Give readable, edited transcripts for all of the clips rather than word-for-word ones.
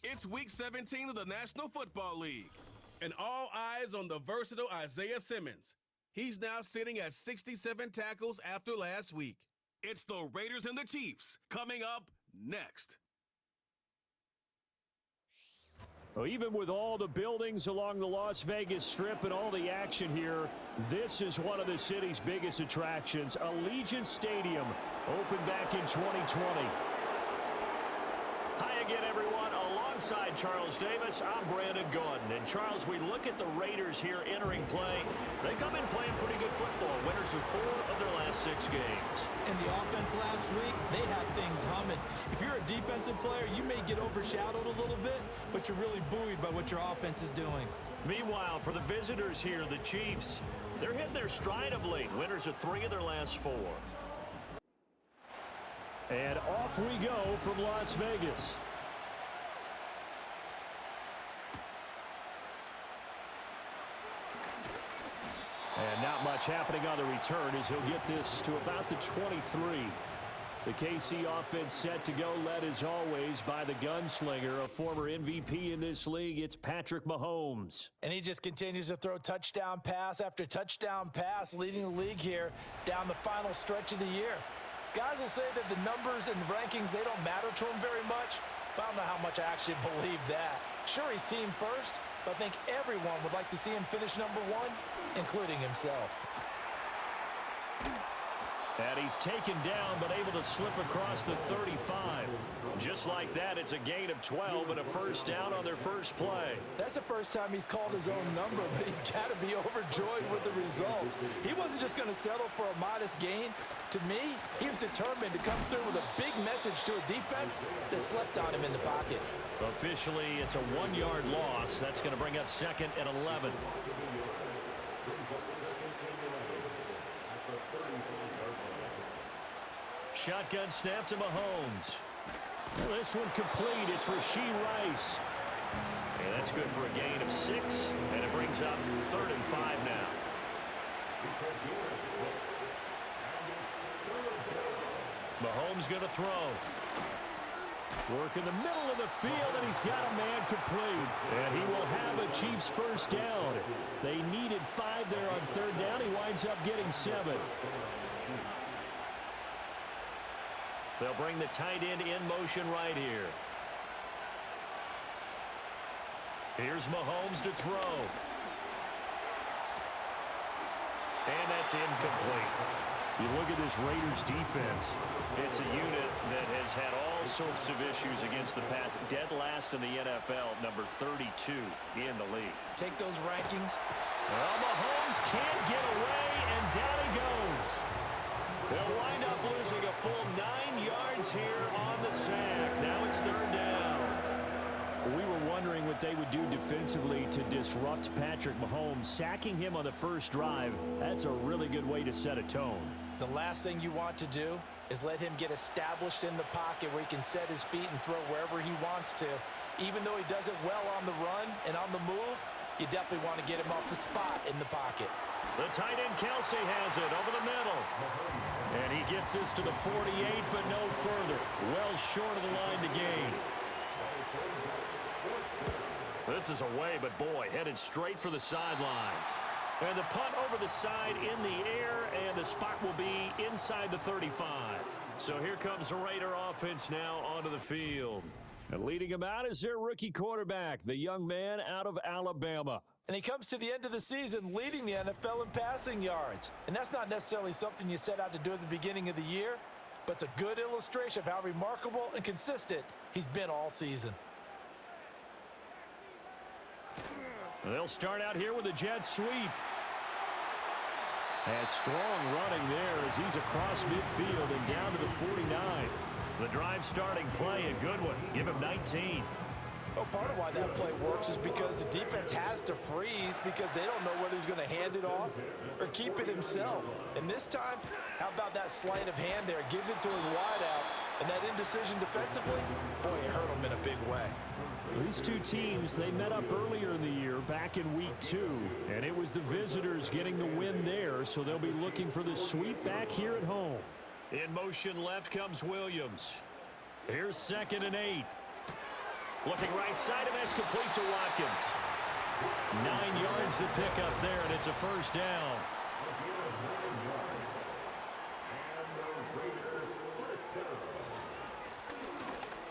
It's Week 17 of the National Football League, and all eyes on the versatile Isaiah Simmons. He's now sitting at 67 tackles after last week. It's the Raiders and the Chiefs coming up next. Well, even with all the buildings along the Las Vegas Strip and all the action here, this is one of the city's biggest attractions. Allegiant Stadium opened back in 2020. Hi again, everyone. Alongside Charles Davis, I'm Brandon Gordon. And Charles, we look at the Raiders here entering play. They come in playing pretty good football. Winners of 4 of their last 6 games. And the offense last week, they had things humming. If you're a defensive player, you may get overshadowed a little bit, but you're really buoyed by what your offense is doing. Meanwhile, for the visitors here, the Chiefs, they're hitting their stride of late. Winners of 3 of their last 4. And off we go from Las Vegas. And not much happening on the return as he'll get this to about the 23. The KC offense set to go, led as always by the gunslinger, a former MVP in this league. It's Patrick Mahomes. And he just continues to throw touchdown pass after touchdown pass, leading the league here down the final stretch of the year. Guys will say that the numbers and rankings, they don't matter to him very much, but I don't know how much I actually believe that. Sure, he's team first, but I think everyone would like to see him finish number 1, including himself. And he's taken down, but able to slip across the 35. Just like that, it's a gain of 12 and a first down on their first play. That's the first time he's called his own number, but he's got to be overjoyed with the results. He wasn't just going to settle for a modest gain. To me, he was determined to come through with a big message to a defense that slept on him in the pocket. Officially, it's a 1-yard loss. That's going to bring up 2nd and 11. Shotgun snap to Mahomes. This one complete. It's Rashee Rice. And that's good for a gain of 6. And it brings up 3rd and 5 now. Mahomes going to throw. Work in the middle of the field, and he's got a man complete. And he will have a Chiefs first down. They needed 5 there on 3rd down. He winds up getting 7. They'll bring the tight end in motion right here. Here's Mahomes to throw. And that's incomplete. You look at this Raiders defense. It's a unit that has had all sorts of issues against the pass. Dead last in the NFL, number 32 in the league. Take those rankings. Well, Mahomes can't get away, and down he goes. They'll wind up losing a full 9 yards here on the sack. Now it's 3rd down. We were wondering what they would do defensively to disrupt Patrick Mahomes. Sacking him on the first drive, that's a really good way to set a tone. The last thing you want to do is let him get established in the pocket where he can set his feet and throw wherever he wants to. Even though he does it well on the run and on the move, you definitely want to get him off the spot in the pocket. The tight end Kelsey has it over the middle. And he gets this to the 48, but no further. Well short of the line to gain. This is away, but boy, headed straight for the sidelines. And the punt over the side in the air, and the spot will be inside the 35. So here comes the Raider offense now onto the field. And leading them out is their rookie quarterback, the young man out of Alabama. And he comes to the end of the season leading the NFL in passing yards. And that's not necessarily something you set out to do at the beginning of the year, but it's a good illustration of how remarkable and consistent he's been all season. They'll start out here with a jet sweep. And strong running there as he's across midfield and down to the 49. The drive starting play, a good one. Give him 19. Well, part of why that play works is because the defense has to freeze because they don't know whether he's going to hand it off or keep it himself. And this time, how about that sleight of hand there? Gives it to his wideout, and that indecision defensively, boy, it hurt him in a big way. These two teams, they met up earlier in the year, back in week 2, and it was the visitors getting the win there, so they'll be looking for the sweep back here at home. In motion left comes Williams. Here's 2nd and 8. Looking right side, and that's complete to Watkins. 9 yards to pick up there, and it's a first down.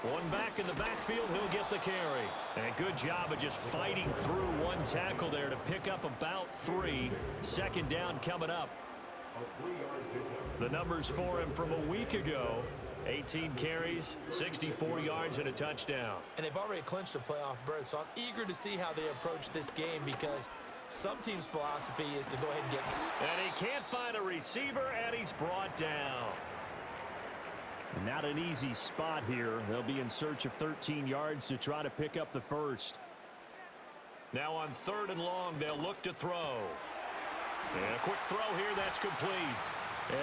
One back in the backfield, he'll get the carry. And a good job of just fighting through one tackle there to pick up about 3. Second down coming up. The numbers for him from a week ago: 18 carries, 64 yards, and a touchdown. And they've already clinched a playoff berth, so I'm eager to see how they approach this game, because some teams' philosophy is to go ahead and get... And he can't find a receiver, and he's brought down. Not an easy spot here. They'll be in search of 13 yards to try to pick up the first. Now on 3rd and long, they'll look to throw. And a quick throw here, that's complete.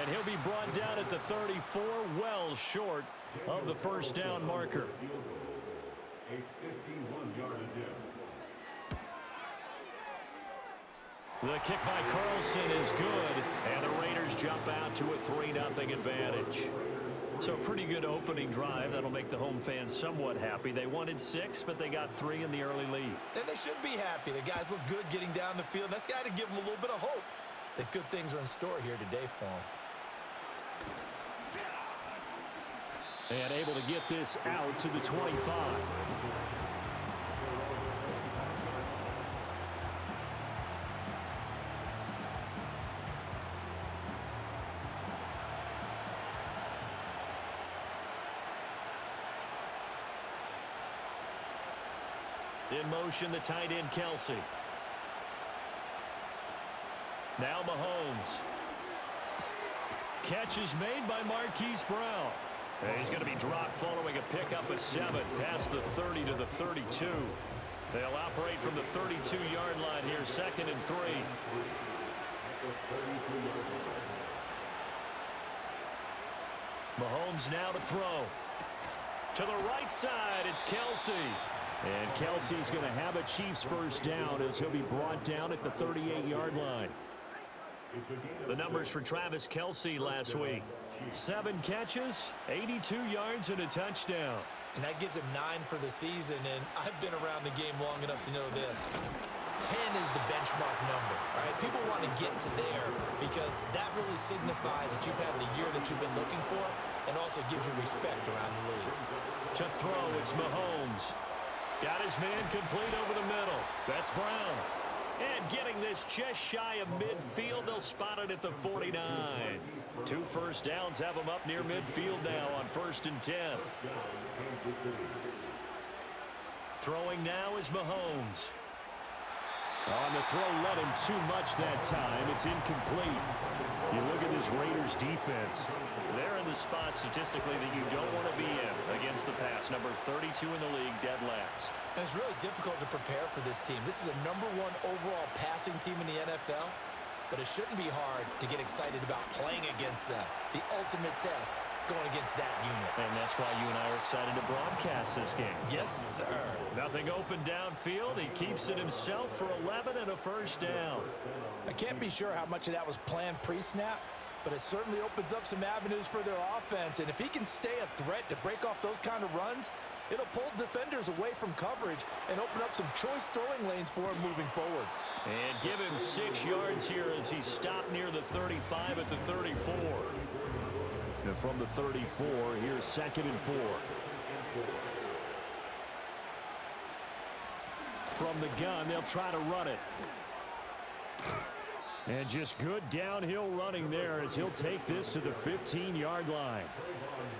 And he'll be brought down at the 34, well short of the first down marker. The kick by Carlson is good, and the Raiders jump out to a 3-0 advantage. So a pretty good opening drive. That'll make the home fans somewhat happy. They wanted 6, but they got 3 in the early lead. And they should be happy. The guys look good getting down the field. That's got to give them a little bit of hope that good things are in store here today for them. And able to get this out to the 25. In motion, the tight end, Kelsey. Now Mahomes. Catch is made by Marquise Brown. And he's going to be dropped following a pickup of 7 past the 30 to the 32. They'll operate from the 32-yard line here, 2nd and 3. Mahomes now to throw. To the right side, it's Kelsey. And Kelsey's going to have a Chiefs first down as he'll be brought down at the 38-yard line. The numbers for Travis Kelsey last week: 7 catches, 82 yards, and a touchdown. And that gives him 9 for the season, and I've been around the game long enough to know this. 10 is the benchmark number, all right? People want to get to there because that really signifies that you've had the year that you've been looking for, and also gives you respect around the league. To throw, it's Mahomes. Got his man complete over the middle. That's Brown. And getting this just shy of midfield, they'll spot it at the 49. 2 first downs have him up near midfield now on 1st and 10. Throwing now is Mahomes. On the throw, let him too much that time. It's incomplete. You look at this Raiders defense. They're in the spot statistically that you don't want to be in against the pass. Number 32 in the league, dead last. And it's really difficult to prepare for this team. This is a #1 overall passing team in the NFL, but it shouldn't be hard to get excited about playing against them. The ultimate test, going against that unit. And that's why you and I are excited to broadcast this game. Yes, sir. Nothing open downfield. He keeps it himself for 11 and a first down. I can't be sure how much of that was planned pre-snap, but it certainly opens up some avenues for their offense. And if he can stay a threat to break off those kind of runs, it'll pull defenders away from coverage and open up some choice throwing lanes for him moving forward. And give him 6 yards here as he stopped near the 35 at the 34. And from the 34, here's 2nd and 4. From the gun, they'll try to run it. And just good downhill running there as he'll take this to the 15-yard line.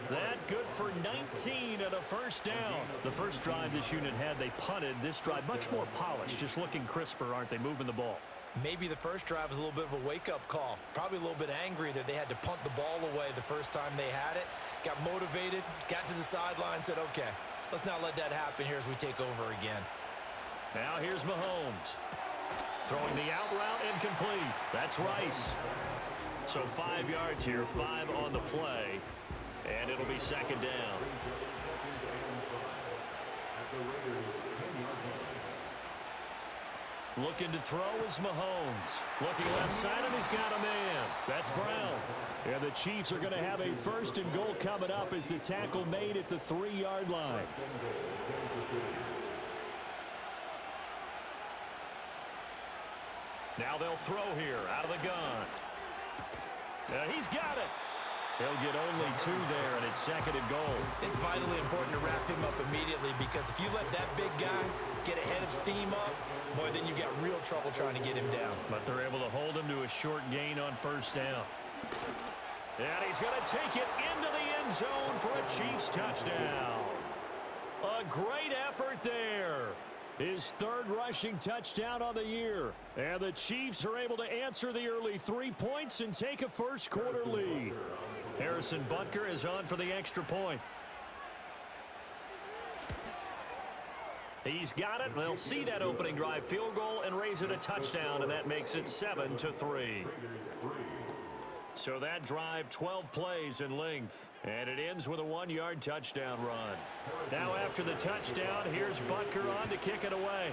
That good for 19 and a first down. The first drive this unit had, they punted. This drive, much more polished, just looking crisper, aren't they, moving the ball? Maybe the first drive was a little bit of a wake-up call. Probably a little bit angry that they had to punt the ball away the first time they had it. Got motivated, got to the sideline, said, okay, let's not let that happen here as we take over again. Now here's Mahomes. Throwing the out route, incomplete. That's Rice. So 5 yards here, 5 on the play, and it'll be 2nd down. Looking to throw is Mahomes. Looking left side, and he's got a man. That's Brown. And the Chiefs are going to have a 1st and goal coming up as the tackle made at the 3-yard line. Now they'll throw here out of the gun. He's got it. He'll get only 2 there, and it's 2nd and goal. It's vitally important to wrap him up immediately because if you let that big guy get a head of steam up, boy, then you got real trouble trying to get him down. But they're able to hold him to a short gain on 1st down. And he's going to take it into the end zone for a Chiefs touchdown. A great effort there. His 3rd rushing touchdown on the year. And the Chiefs are able to answer the early 3 points and take a first-quarter lead. Harrison Butker is on for the extra point. He's got it. They'll see that opening drive field goal and raise it a touchdown, and that makes it 7-3. So that drive, 12 plays in length, and it ends with a 1-yard touchdown run. Now after the touchdown, here's Butker on to kick it away.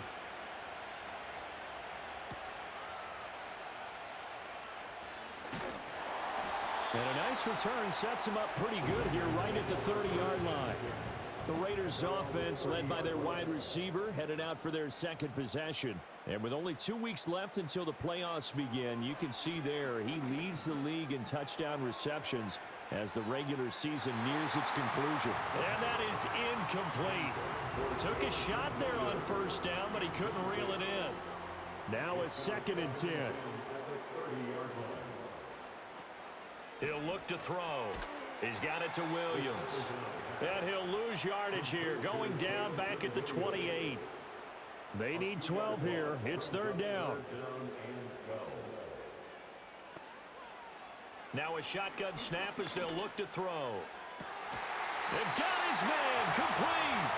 And a nice return sets him up pretty good here right at the 30-yard line. The Raiders' offense, led by their wide receiver, headed out for their 2nd possession. And with only 2 weeks left until the playoffs begin, you can see there he leads the league in touchdown receptions as the regular season nears its conclusion. And that is incomplete. Took a shot there on 1st down, but he couldn't reel it in. Now a 2nd and 10. He'll look to throw. He's got it to Williams. And he'll lose yardage here, going down back at the 28. They need 12 here. It's 3rd down. Now a shotgun snap as they'll look to throw. They've got his man complete.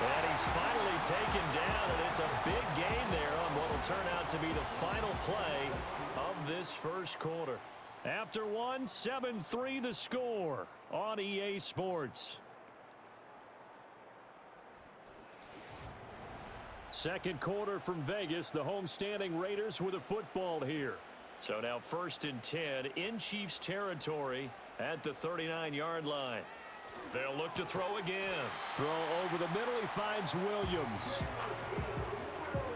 And he's finally taken down, and it's a big gain there on what will turn out to be the final play of this first quarter. After 1, 7-3 the score on EA Sports. 2nd quarter from Vegas. The homestanding Raiders with a football here. So now 1st and 10 in Chiefs territory at the 39-yard line. They'll look to throw again. Throw over the middle. He finds Williams.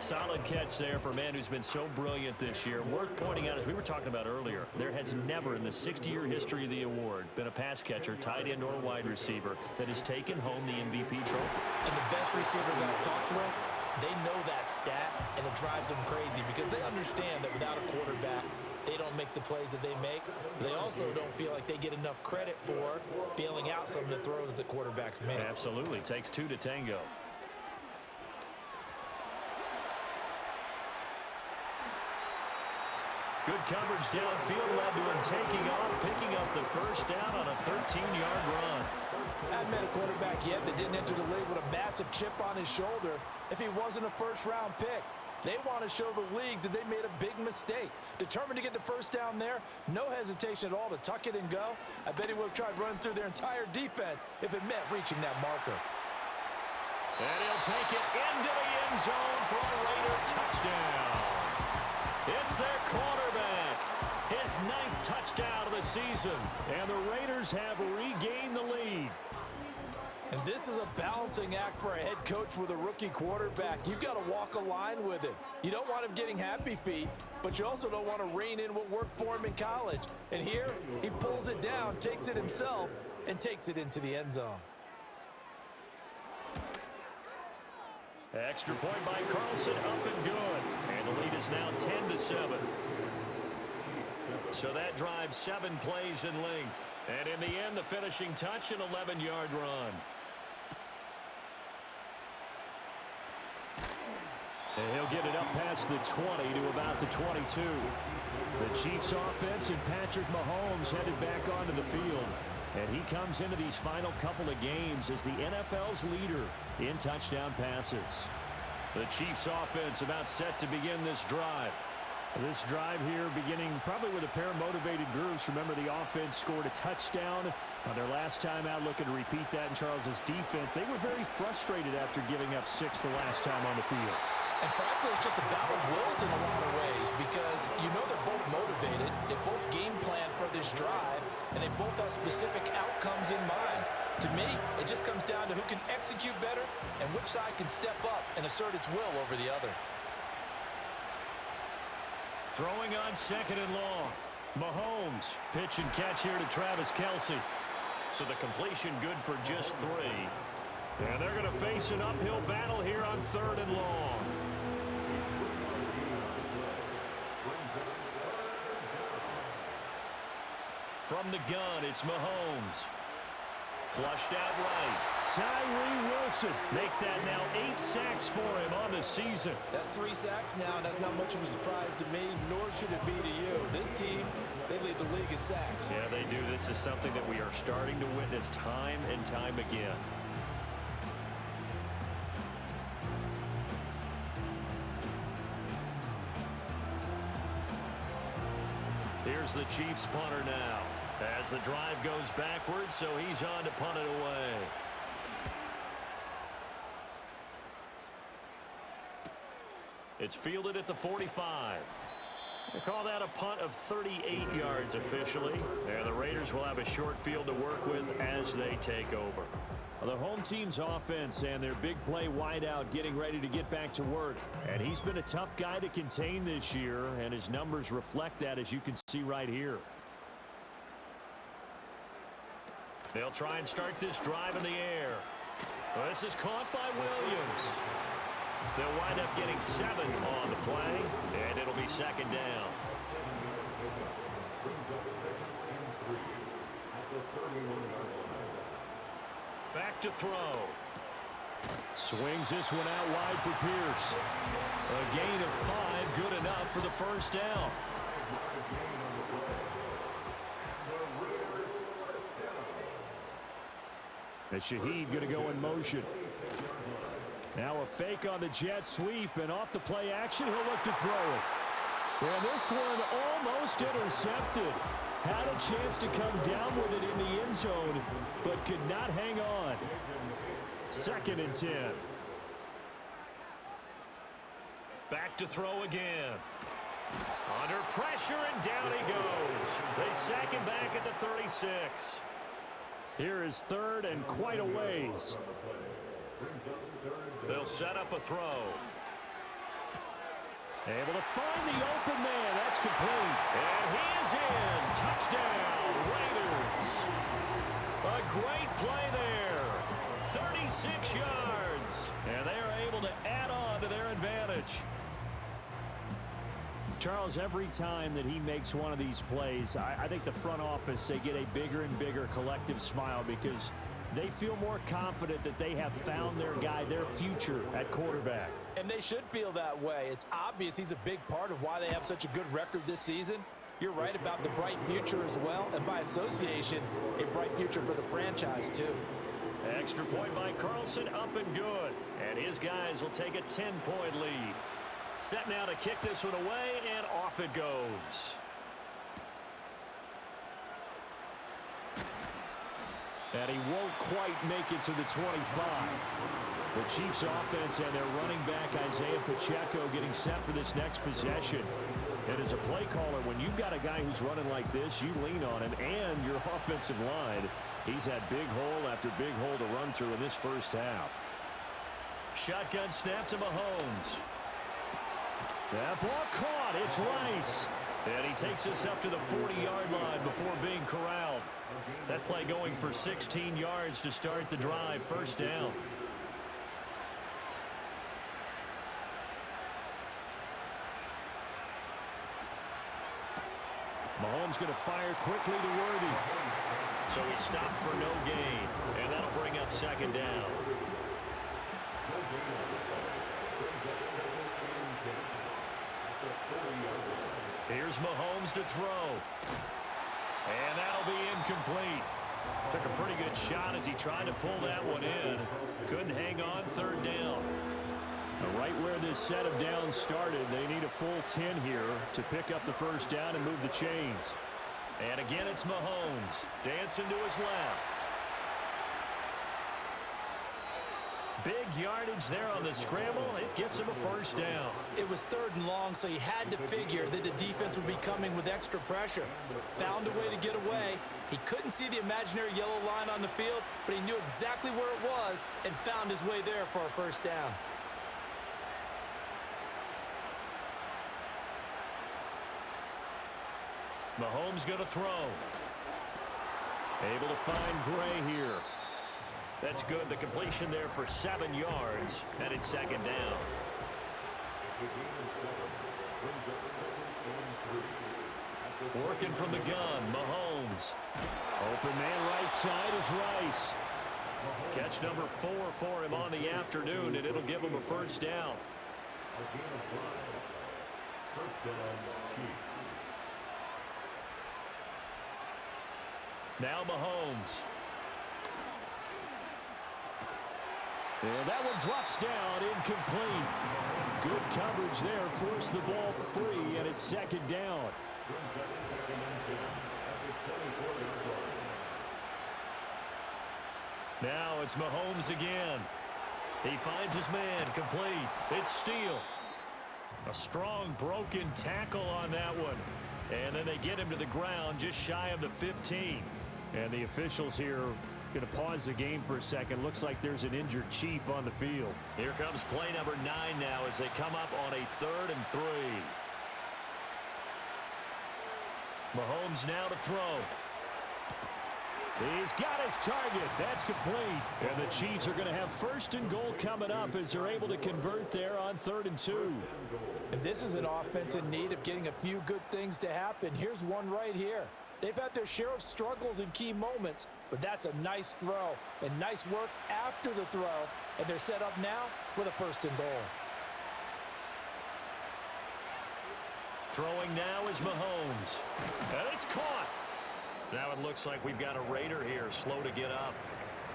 Solid catch there for a man who's been so brilliant this year. Worth pointing out, as we were talking about earlier, there has never in the 60-year history of the award been a pass catcher, tight end, or wide receiver that has taken home the MVP trophy. And the best receivers I've talked with, they know that stat, and it drives them crazy because they understand that without a quarterback, they don't make the plays that they make. They also don't feel like they get enough credit for bailing out some of the throws that quarterbacks make. Absolutely. Takes 2 to tango. Good coverage downfield led to him taking off, picking up the 1st down on a 13-yard run. I haven't met a quarterback yet that didn't enter the league with a massive chip on his shoulder if he wasn't a 1st-round pick. They want to show the league that they made a big mistake. Determined to get the 1st down there, no hesitation at all to tuck it and go. I bet he would have tried running through their entire defense if it meant reaching that marker. And he'll take it into the end zone for a Raider touchdown. It's their quarterback. His 9th touchdown of the season. And the Raiders have regained the lead. And this is a balancing act for a head coach with a rookie quarterback. You've got to walk a line with him. You don't want him getting happy feet, but you also don't want to rein in what worked for him in college. And here, he pulls it down, takes it himself, and takes it into the end zone. Extra point by Carlson, up and good. And the lead is now 10-7. So that drives 7 plays in length. And in the end, the finishing touch, an 11-yard run. And he'll get it up past the 20 to about the 22. The Chiefs offense and Patrick Mahomes headed back onto the field. And he comes into these final couple of games as the NFL's leader in touchdown passes. The Chiefs offense about set to begin this drive. This drive here beginning probably with a pair of motivated groups. Remember, the offense scored a touchdown on their last time out, looking to repeat that in Charles's defense. They were very frustrated after giving up 6 the last time on the field. And frankly, it's just a battle of wills in a lot of ways because you know they're both motivated, they both game plan for this drive, and they both have specific outcomes in mind. To me, it just comes down to who can execute better and which side can step up and assert its will over the other. Throwing on 2nd and long. Mahomes, pitch and catch here to Travis Kelce. So the completion good for just 3. And they're going to face an uphill battle here on 3rd and long. From the gun, it's Mahomes. Flushed out right. Tyree Wilson. Make that now 8 sacks for him on the season. That's 3 sacks now, and that's not much of a surprise to me, nor should it be to you. This team, they lead the league in sacks. Yeah, they do. This is something that we are starting to witness time and time again. Here's the Chiefs punter now. As the drive goes backwards, so he's on to punt it away. It's fielded at the 45. They call that a punt of 38 yards officially. And the Raiders will have a short field to work with as they take over. Well, the home team's offense and their big play wideout getting ready to get back to work. And he's been a tough guy to contain this year, and his numbers reflect that, as you can see right here. They'll try and start this drive in the air. Well, this is caught by Williams. They'll wind up getting 7 on the play, and it'll be 2nd down. Back to throw. Swings this one out wide for Pierce. A gain of 5, good enough for the 1st down. And Shady going to go in motion. Now a fake on the jet sweep, and off the play action, he'll look to throw it. And this one almost intercepted. Had a chance to come down with it in the end zone, but could not hang on. 2nd and 10. Back to throw again. Under pressure, and down he goes. They sack him back at the 36. Here is 3rd and quite a ways. They'll set up a throw. Able to find the open man. That's complete. And he is in. Touchdown, Raiders. A great play there. 36 yards. And they are able to add on to their advantage. Charles, every time that he makes one of these plays, I think the front office, they get a bigger and bigger collective smile because they feel more confident that they have found their guy, their future at quarterback. And they should feel that way. It's obvious he's a big part of why they have such a good record this season. You're right about the bright future as well, and by association, a bright future for the franchise too. Extra point by Carlson, up and good. And his guys will take a 10-point lead. Set now to kick this one away, and off it goes. And he won't quite make it to the 25. The Chiefs offense and their running back Isaiah Pacheco getting set for this next possession. And as a play caller, when you've got a guy who's running like this, you lean on him and your offensive line. He's had big hole after big hole to run through in this first half. Shotgun snap to Mahomes. That ball caught. It's Rice. And he takes us up to the 40-yard line before being corralled. That play going for 16 yards to start the drive. 1st down. Mahomes going to fire quickly to Worthy. So he stopped for no gain. And that'll bring up 2nd down. Here's Mahomes to throw. And that'll be incomplete. Took a pretty good shot as he tried to pull that one in. Couldn't hang on. 3rd down. Right where this set of downs started, they need a full 10 here to pick up the 1st down and move the chains. And again, it's Mahomes dancing to his left. Big yardage there on the scramble. It gets him a first down. It was 3rd and long, so he had to figure that the defense would be coming with extra pressure. Found a way to get away. He couldn't see the imaginary yellow line on the field, but he knew exactly where it was and found his way there for a first down. Mahomes going to throw. Able to find Gray here. That's good. The completion there for 7 yards, and it's 2nd down. Working from the gun, Mahomes. Open man right side is Rice. Catch number 4 for him on the afternoon, and it'll give him a first down. Now Mahomes. And that one drops down, incomplete. Good coverage there, forced the ball free, and it's 2nd down. Now it's Mahomes again. He finds his man, complete. It's Steele. A strong broken tackle on that one. And then they get him to the ground just shy of the 15. And the officials here going to pause the game for a second. Looks like there's an injured Chief on the field. Here comes play number 9 now as they come up on a 3rd and 3. Mahomes now to throw. He's got his target. That's complete. And the Chiefs are going to have 1st and goal coming up as they're able to convert there on 3rd and 2. And this is an offense in need of getting a few good things to happen. Here's one right here. They've had their share of struggles in key moments, but that's a nice throw and nice work after the throw. And they're set up now with a 1st and goal. Throwing now is Mahomes. And it's caught. Now it looks like we've got a Raider here, slow to get up.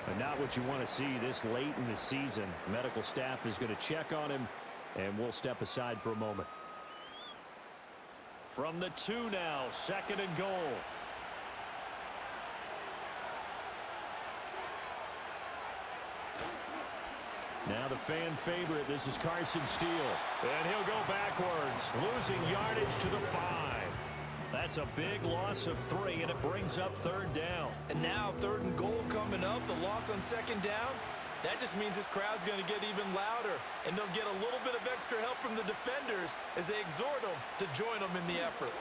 And not what you want to see this late in the season. Medical staff is going to check on him, and we'll step aside for a moment. From the 2 now, 2nd and goal. Now the fan favorite, this is Carson Steele. And he'll go backwards, losing yardage to the 5. That's a big loss of 3, and it brings up 3rd down. And now 3rd and goal coming up, the loss on 2nd down. That just means this crowd's going to get even louder, and they'll get a little bit of extra help from the defenders as they exhort them to join them in the effort.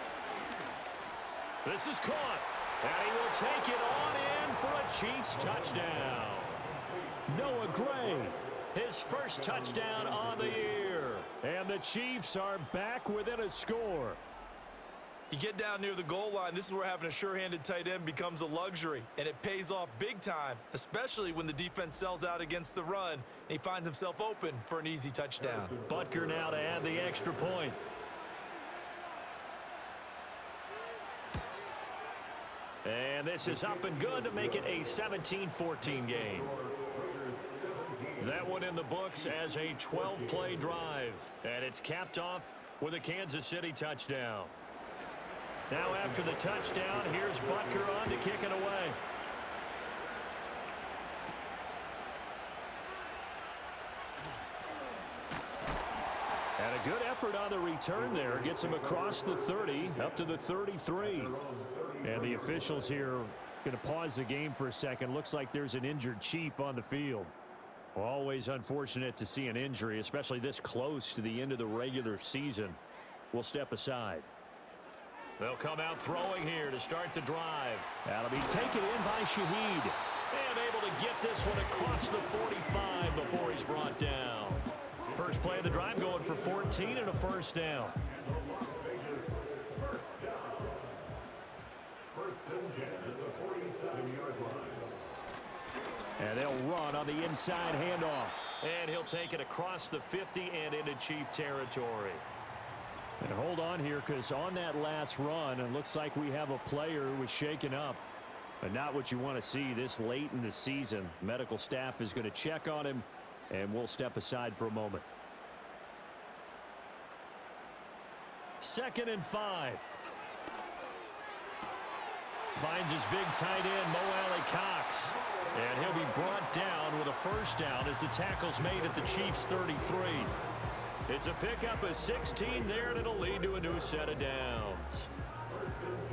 This is caught, and he will take it on in for a Chiefs touchdown. Noah Gray. His first touchdown on the year. And the Chiefs are back within a score. You get down near the goal line, this is where having a sure-handed tight end becomes a luxury, and it pays off big time, especially when the defense sells out against the run, and he finds himself open for an easy touchdown. Butker now to add the extra point. And this is up and good to make it a 17-14 game. That one in the books as a 12-play drive, and it's capped off with a Kansas City touchdown. Now after the touchdown, here's Butker on to kick it away. And a good effort on the return there. Gets him across the 30, up to the 33. And the officials here going to pause the game for a second. Looks like there's an injured Chief on the field. Always unfortunate to see an injury, especially this close to the end of the regular season. We'll step aside. They'll come out throwing here to start the drive. That'll be taken in by Shady. And able to get this one across the 45 before he's brought down. First play of the drive going for 14 and a first down. And they'll run on the inside handoff. And he'll take it across the 50 and into Chief territory. And hold on here, because on that last run, it looks like we have a player who was shaken up. But not what you want to see this late in the season. Medical staff is going to check on him, and we'll step aside for a moment. 2nd and 5. Finds his big tight end, Mo Alley Cox. And he'll be brought down with a first first down as the tackle's made at the Chiefs' 33. It's a pickup of 16 there, and it'll lead to a new set of downs.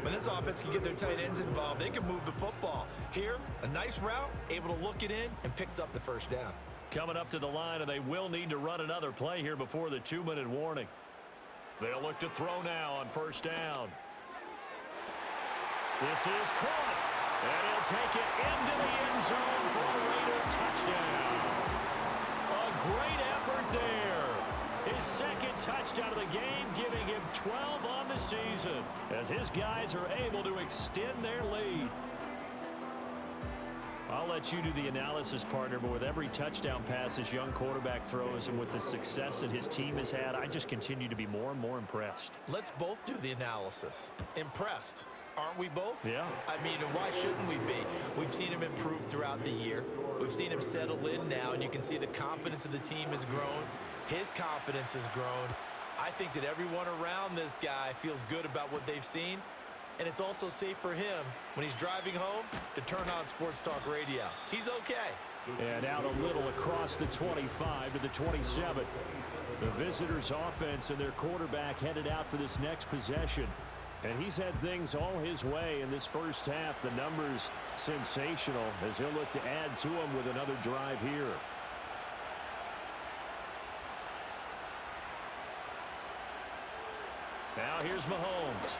When this offense can get their tight ends involved, they can move the football. Here, a nice route, able to look it in, and picks up the first down. Coming up to the line, and they will need to run another play here before the 2-minute warning. They'll look to throw now on first down. This is caught, and he'll take it into the end zone for a Raider touchdown. A great effort there. His second touchdown of the game, giving him 12 on the season, as his guys are able to extend their lead. I'll let you do the analysis, partner, but with every touchdown pass this young quarterback throws and with the success that his team has had, I just continue to be more and more impressed. Let's both do the analysis. Impressed. Aren't we both? Yeah. I mean, and why shouldn't we be? We've seen him improve throughout the year. We've seen him settle in now, and you can see the confidence of the team has grown. His confidence has grown. I think that everyone around this guy feels good about what they've seen. And it's also safe for him when he's driving home to turn on Sports Talk Radio. He's okay. And out a little across the 25 to the 27. The visitors' offense and their quarterback headed out for this next possession. And he's had things all his way in this first half. The numbers sensational as he'll look to add to them with another drive here. Now here's Mahomes.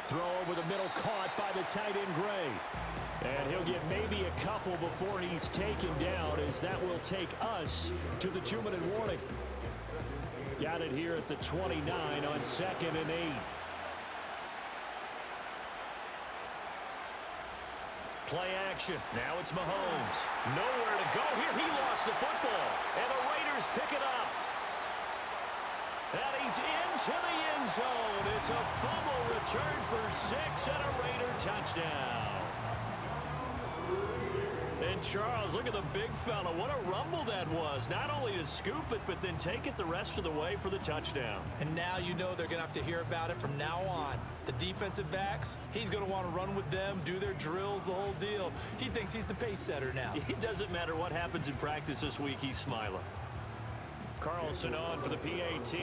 Throw over the middle, caught by the tight end Gray. And he'll get maybe a couple before he's taken down, as that will take us to the 2-minute warning. Got it here at the 29 on 2nd and 8. Play action. Now it's Mahomes. Nowhere to go here. He lost the football. And the Raiders pick it up. And he's into the end zone. It's a fumble return for 6 and a Raider touchdown. And Charles, look at the big fella. What a rumble that was. Not only to scoop it, but then take it the rest of the way for the touchdown. And now you know they're going to have to hear about it from now on. The defensive backs, he's going to want to run with them, do their drills, the whole deal. He thinks he's the pace setter now. It doesn't matter what happens in practice this week. He's smiling. Carlson on for the PAT.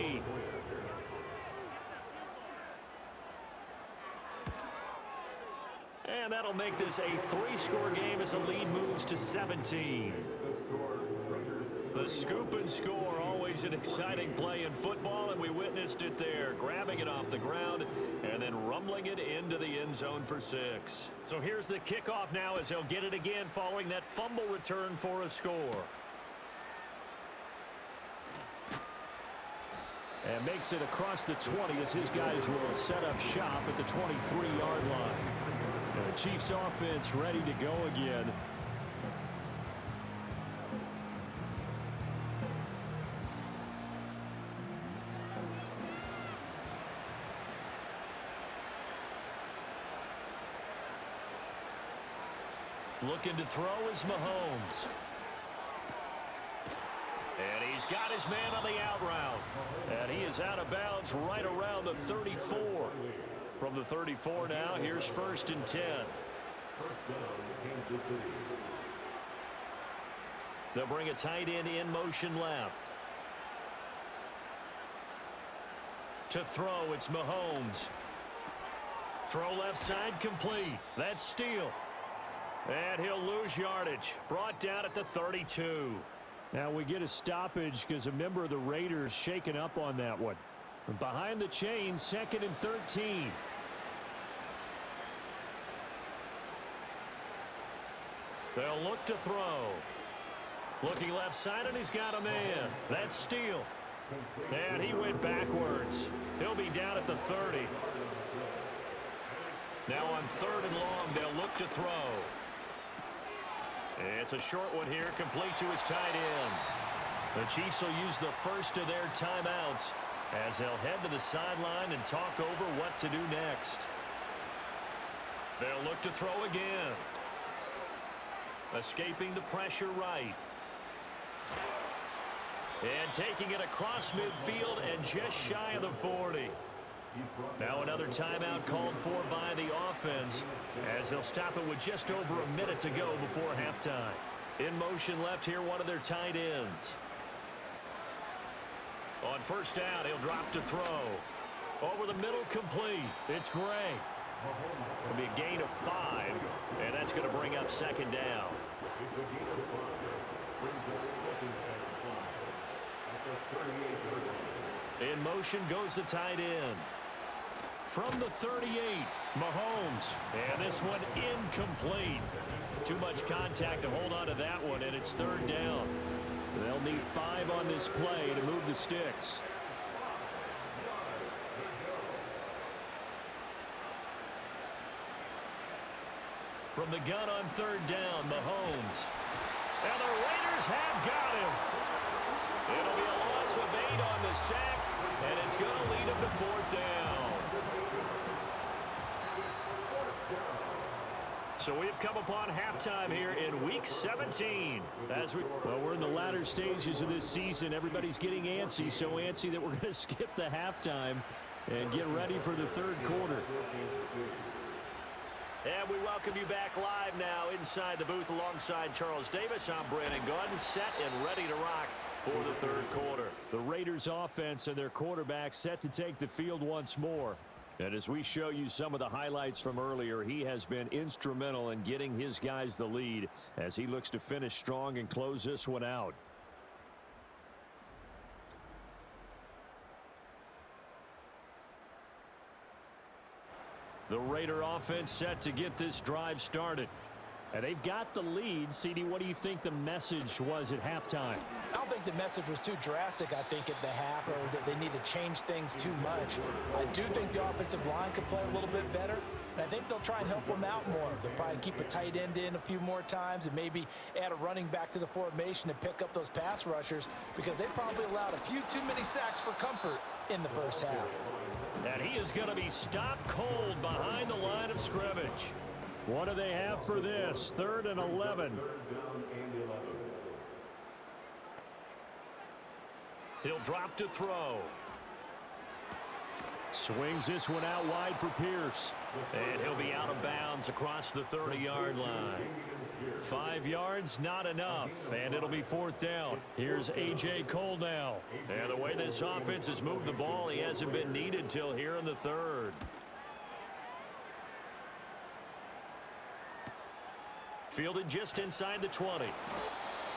And that'll make this a 3-score game as the lead moves to 17. The scoop and score, always an exciting play in football, and we witnessed it there, grabbing it off the ground and then rumbling it into the end zone for 6. So here's the kickoff now as he'll get it again following that fumble return for a score. And makes it across the 20 as his guys will set up shop at the 23-yard line. And the Chiefs offense ready to go again. Looking to throw is Mahomes. And he's got his man on the out route. And he is out of bounds right around the 34. From the 34 now, here's 1st and 10. They'll bring a tight end in motion left. To throw, it's Mahomes. Throw left side complete. That's Steele. And he'll lose yardage. Brought down at the 32. Now we get a stoppage because a member of the Raiders shaken up on that one. Behind the chains, 2nd and 13. They'll look to throw. Looking left side, and he's got a man. That's Steele. And he went backwards. He'll be down at the 30. Now on 3rd and long, they'll look to throw. It's a short one here, complete to his tight end. The Chiefs will use the first of their timeouts as they'll head to the sideline and talk over what to do next. They'll look to throw again. Escaping the pressure right. And taking it across midfield and just shy of the 40. Now another timeout called for by the offense as they'll stop it with just over a minute to go before halftime. In motion left here, one of their tight ends. On first down, he'll drop to throw. Over the middle, complete. It's Gray. It'll be a gain of 5, and that's going to bring up second down. In motion goes the tight end. From the 38, Mahomes. And this one incomplete. Too much contact to hold on to that one, and it's third down. They'll need 5 on this play to move the sticks. From the gun on third down, Mahomes. And the Raiders have got him. It'll be a loss of 8 on the sack, and it's going to lead them to fourth down. So we've come upon halftime here in Week 17. Well, we're in the latter stages of this season. Everybody's getting antsy, so antsy that we're going to skip the halftime and get ready for the third quarter. And we welcome you back live now inside the booth alongside Charles Davis. I'm Brandon Gordon, set and ready to rock for the third quarter. The Raiders offense and their quarterback set to take the field once more. And as we show you some of the highlights from earlier, he has been instrumental in getting his guys the lead as he looks to finish strong and close this one out. The Raider offense set to get this drive started. And they've got the lead. CD, what do you think the message was at halftime? I don't think the message was too drastic, I think, at the half, or that they need to change things too much. I do think the offensive line could play a little bit better, and I think they'll try and help them out more. They'll probably keep a tight end in a few more times and maybe add a running back to the formation and pick up those pass rushers, because they probably allowed a few too many sacks for comfort in the first half. And he is going to be stopped cold behind the line of scrimmage. What do they have for this? 3rd and 11. He'll drop to throw. Swings this one out wide for Pierce. And he'll be out of bounds across the 30-yard line. 5 yards, not enough. And it'll be fourth down. Here's A.J. Cole now. And the way this offense has moved the ball, he hasn't been needed till here in the third. Fielded just inside the 20.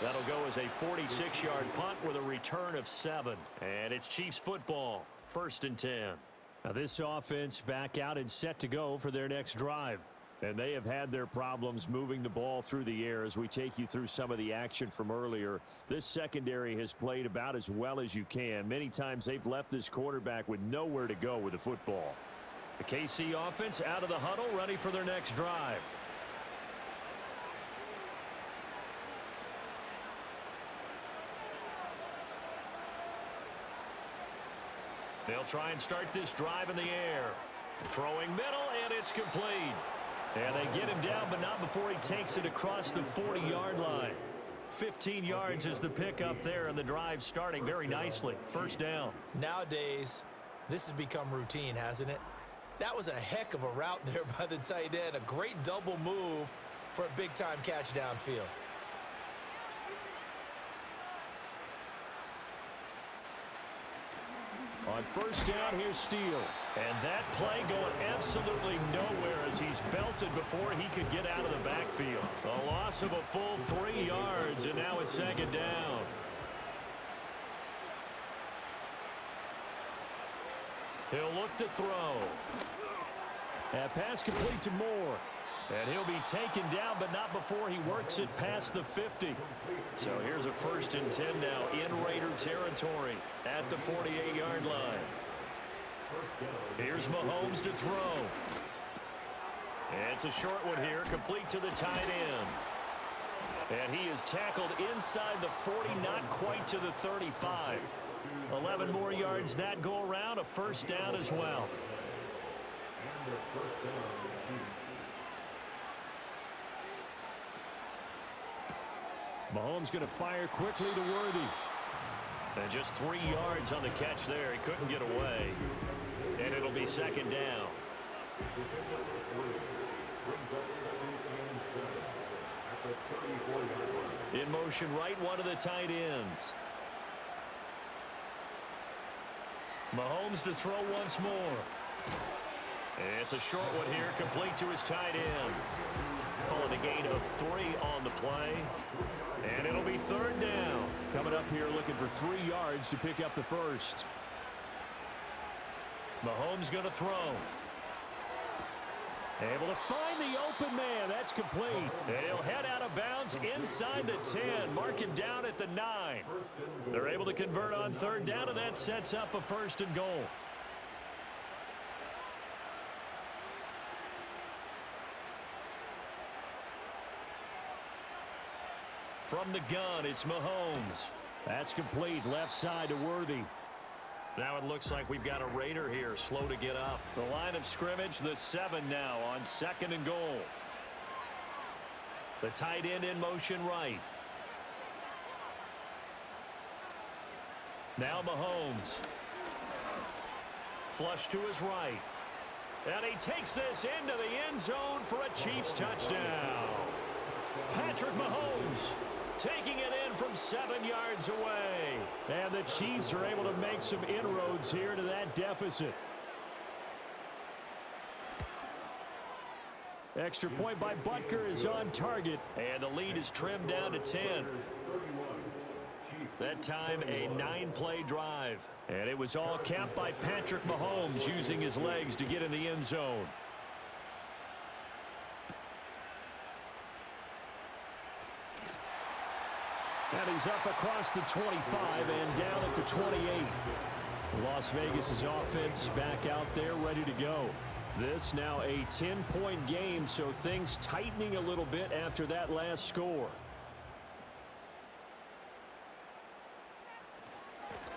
That'll go as a 46-yard punt with a return of 7. And it's Chiefs football, 1st and 10. Now this offense back out and set to go for their next drive. And they have had their problems moving the ball through the air as we take you through some of the action from earlier. This secondary has played about as well as you can. Many times they've left this quarterback with nowhere to go with the football. The KC offense out of the huddle, ready for their next drive. They'll try and start this drive in the air. Throwing middle, and it's complete. And they get him down, but not before he takes it across the 40-yard line. 15 yards is the pickup there, and the drive starting very nicely. 1st down. Nowadays, this has become routine, hasn't it? That was a heck of a route there by the tight end. A great double move for a big-time catch downfield. On 1st down, here's Steele. And that play going absolutely nowhere as he's belted before he could get out of the backfield. A loss of a full 3 yards, and now it's 2nd down. He'll look to throw. That pass complete to Moore. And he'll be taken down, but not before he works it past the 50. So here's a 1st and 10 now in Raider territory at the 48-yard line. Here's Mahomes to throw. And it's a short one here, complete to the tight end. And he is tackled inside the 40, not quite to the 35. 11 more yards that go around, a 1st down as well. Mahomes going to fire quickly to Worthy. And just 3 yards on the catch there. He couldn't get away. And it'll be 2nd down. In motion right, one of the tight ends. Mahomes to throw once more. It's a short one here, complete to his tight end. Calling a gain of 3 on the play. And it'll be 3rd down. Coming up here looking for 3 yards to pick up the first. Mahomes going to throw. Able to find the open man. That's complete. And he'll head out of bounds inside the 10. Mark him down at the 9. They're able to convert on 3rd down, and that sets up a 1st and goal. From the gun, it's Mahomes. That's complete. Left side to Worthy. Now it looks like we've got a Raider here, slow to get up. The line of scrimmage, the 7 now on 2nd and goal. The tight end in motion right. Now Mahomes. Flush to his right. And he takes this into the end zone for a Chiefs touchdown. Patrick Mahomes taking it in from 7 yards away. And the Chiefs are able to make some inroads here to that deficit. Extra point by Butker is on target. And the lead is trimmed down to 10. That time a 9-play drive. And it was all capped by Patrick Mahomes using his legs to get in the end zone. And he's up across the 25 and down at the 28. Las Vegas' offense back out there ready to go. This now a 10-point game, so things tightening a little bit after that last score.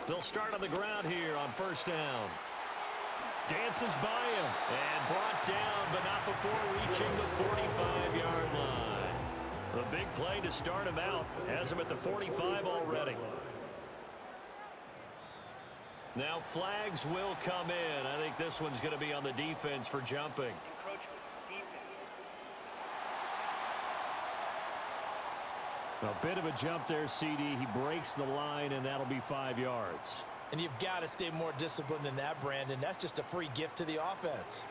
They'll start on the ground here on 1st down. Dances by him and brought down, but not before reaching the 45-yard line. The big play to start him out has him at the 45 already. Now flags will come in. I think this one's going to be on the defense for jumping. A bit of a jump there, CD. He breaks the line, and that'll be 5 yards. And you've got to stay more disciplined than that, Brandon. That's just a free gift to the offense.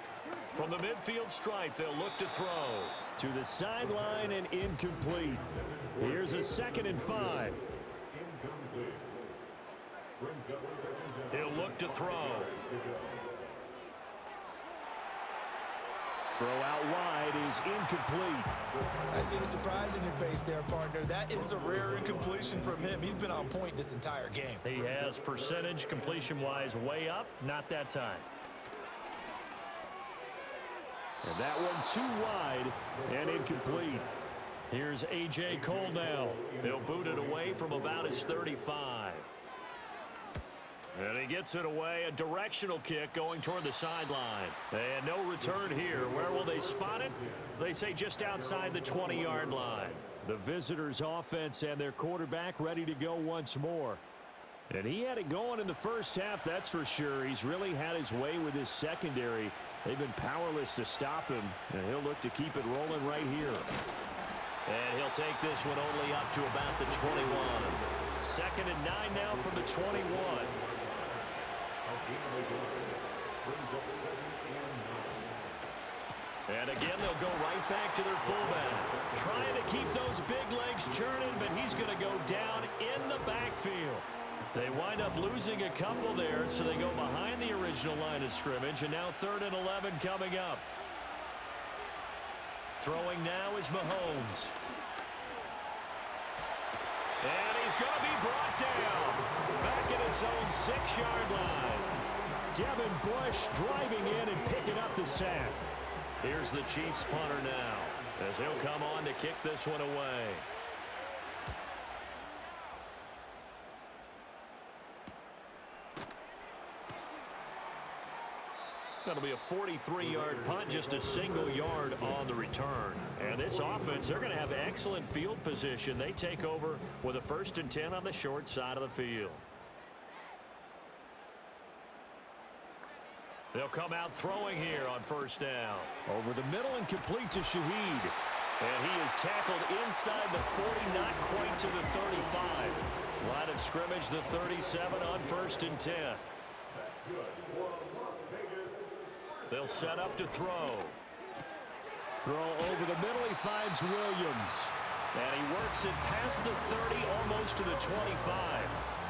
From the midfield stripe, they'll look to throw. To the sideline and incomplete. Here's a 2nd and 5. He'll look to throw. Throw out wide is incomplete. I see the surprise in your face there, partner. That is a rare incompletion from him. He's been on point this entire game. He has percentage completion-wise way up, not that time. And that one too wide and incomplete. Here's A.J. Cole now. He'll boot it away from about his 35. And he gets it away, a directional kick going toward the sideline. And no return here. Where will they spot it? They say just outside the 20-yard line. The visitors' offense and their quarterback ready to go once more. And he had it going in the first half, that's for sure. He's really had his way with his secondary. They've been powerless to stop him, and he'll look to keep it rolling right here. And he'll take this one only up to about the 21. 2nd and 9 now from the 21. And again, they'll go right back to their fullback. Trying to keep those big legs churning, but he's going to go down in the backfield. They wind up losing a couple there, so they go behind the original line of scrimmage, and now 3rd and 11 coming up. Throwing now is Mahomes. And he's going to be brought down. Back at his own 6-yard line. Devin Bush driving in and picking up the sack. Here's the Chiefs punter now, as he'll come on to kick this one away. That'll be a 43-yard punt, just a single yard on the return. And this offense, they're going to have excellent field position. They take over with a 1st and 10 on the short side of the field. They'll come out throwing here on 1st down. Over the middle and complete to Shahid. And he is tackled inside the 40, not quite to the 35. Line of scrimmage, the 37 on 1st and 10. They'll set up to throw. Throw over the middle, he finds Williams. And he works it past the 30, almost to the 25.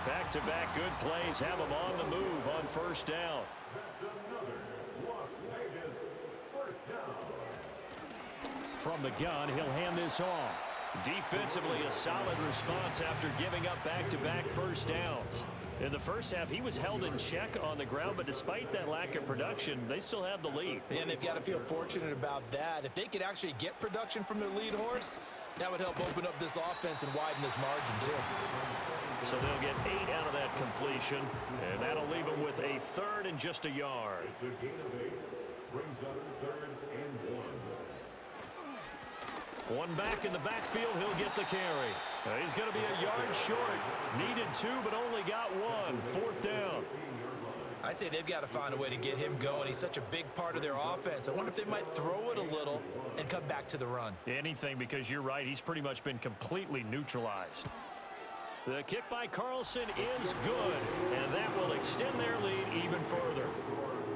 Back-to-back good plays have him on the move on 1st down. From the gun, he'll hand this off. Defensively, a solid response after giving up back-to-back 1st downs. In the first half, he was held in check on the ground, but despite that lack of production, they still have the lead. And they've got to feel fortunate about that. If they could actually get production from their lead horse, that would help open up this offense and widen this margin, too. So they'll get 8 out of that completion, and that'll leave them with a 3rd and just a yard. Brings up 3rd and 1. One back in the backfield, he'll get the carry. He's going to be a yard short. Needed 2, but only got 1. 4th down. I'd say they've got to find a way to get him going. He's such a big part of their offense. I wonder if they might throw it a little and come back to the run. Anything, because you're right. He's pretty much been completely neutralized. The kick by Carlson is good, and that will extend their lead even further.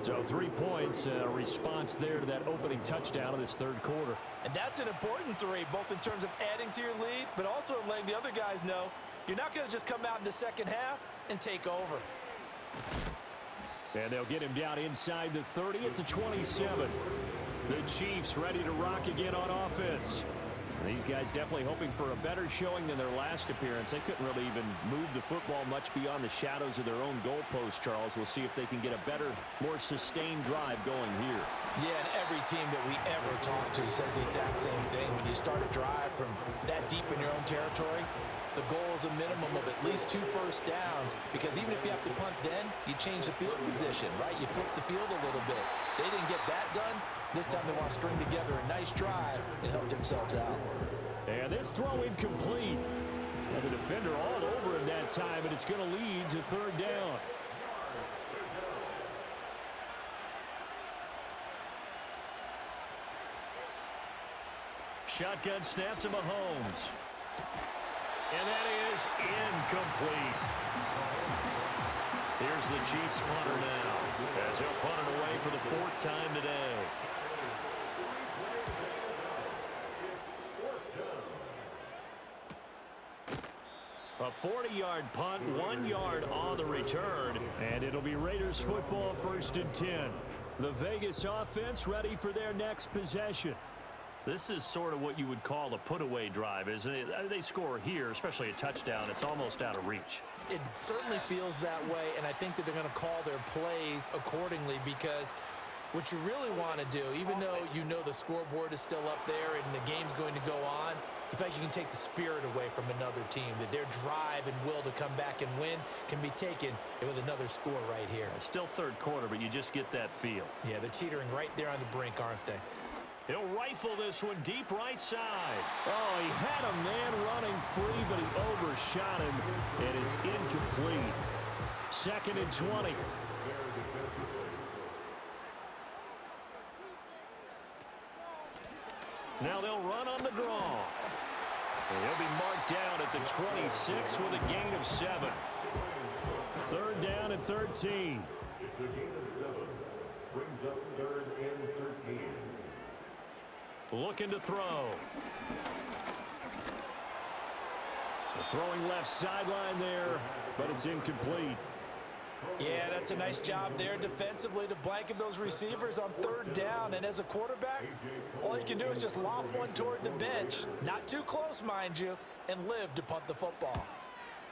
So 3 points, a response there to that opening touchdown in this 3rd quarter. And that's an important 3, both in terms of adding to your lead, but also letting the other guys know you're not going to just come out in the second half and take over. And they'll get him down inside the 30 at the 27. The Chiefs ready to rock again on offense. These guys definitely hoping for a better showing than their last appearance. They couldn't really even move the football much beyond the shadows of their own goalpost, Charles. We'll see if they can get a better, more sustained drive going here. Yeah, and every team that we ever talk to says the exact same thing. When you start a drive from that deep in your own territory, the goal is a minimum of at least 2 first downs, because even if you have to punt then, you change the field position, right? You flip the field a little bit. They didn't get that done. This time they want to string together a nice drive and help themselves out. And this throw incomplete. And the defender all over him that time, and it's going to lead to 3rd down. Shotgun snap to Mahomes. And that is incomplete. Here's the Chiefs punter now, as he'll punt it away for the 4th time today. A 40-yard punt, 1 yard on the return, and it'll be Raiders football 1st and 10. The Vegas offense ready for their next possession. This is sort of what you would call a put-away drive, isn't it? They score here, especially a touchdown. It's almost out of reach. It certainly feels that way, and I think that they're going to call their plays accordingly, because what you really want to do, even though you know the scoreboard is still up there and the game's going to go on, you feel like you can take the spirit away from another team, that their drive and will to come back and win can be taken with another score right here. Still 3rd quarter, but you just get that feel. Yeah, they're teetering right there on the brink, aren't they? He'll rifle this one deep right side. Oh, he had a man running free, but he overshot him, and it's incomplete. 2nd and 20. Now they'll run on the draw. And he'll be marked down at the 26 with a gain of 7. 3rd down and 13. It's a gain of 7. Brings up 3rd and 13. Looking to throw. Throwing left sideline there, but it's incomplete. Yeah, that's a nice job there defensively to blanket those receivers on 3rd down. And as a quarterback, all you can do is just loft one toward the bench. Not too close, mind you, and live to punt the football.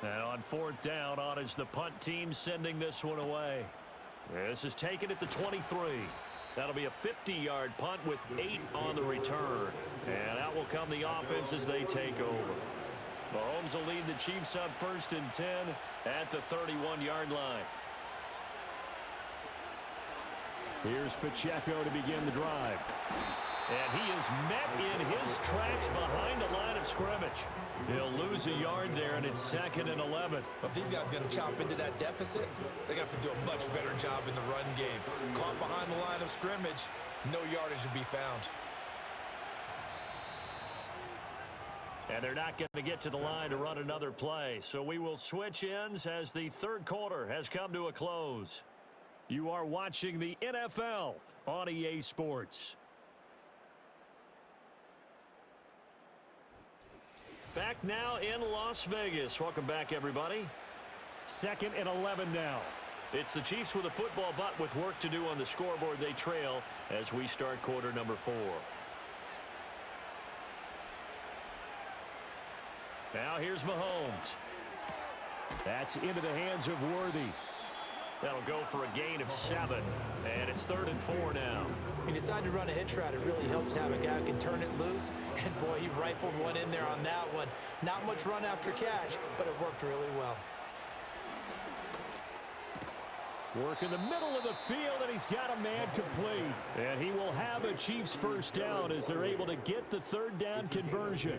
Now on 4th down, on is the punt team sending this one away. This is taken at the 23. That'll be a 50-yard punt with 8 on the return. And out will come the offense as they take over. Mahomes will lead the Chiefs up 1st and 10 at the 31-yard line. Here's Pacheco to begin the drive. And he is met in his tracks behind the line of scrimmage. He'll lose a yard there, and it's 2nd and 11. But if these guys are going to chop into that deficit, they have to do a much better job in the run game. Caught behind the line of scrimmage, no yardage to be found. And they're not going to get to the line to run another play. So we will switch ends as the third quarter has come to a close. You are watching the NFL on EA Sports. Back now in Las Vegas. Welcome back, everybody. 2nd and 11 now. It's the Chiefs with a football, but with work to do on the scoreboard. They trail as we start quarter number 4. Now here's Mahomes. That's into the hands of Worthy. That'll go for a gain of 7, and it's 3rd and 4 now. He decided to run a hitch route. It really helps to have a guy who can turn it loose. And, boy, he rifled one in there on that one. Not much run after catch, but it worked really well. Work in the middle of the field, and he's got a man complete. And he will have a Chiefs first down as they're able to get the 3rd down conversion.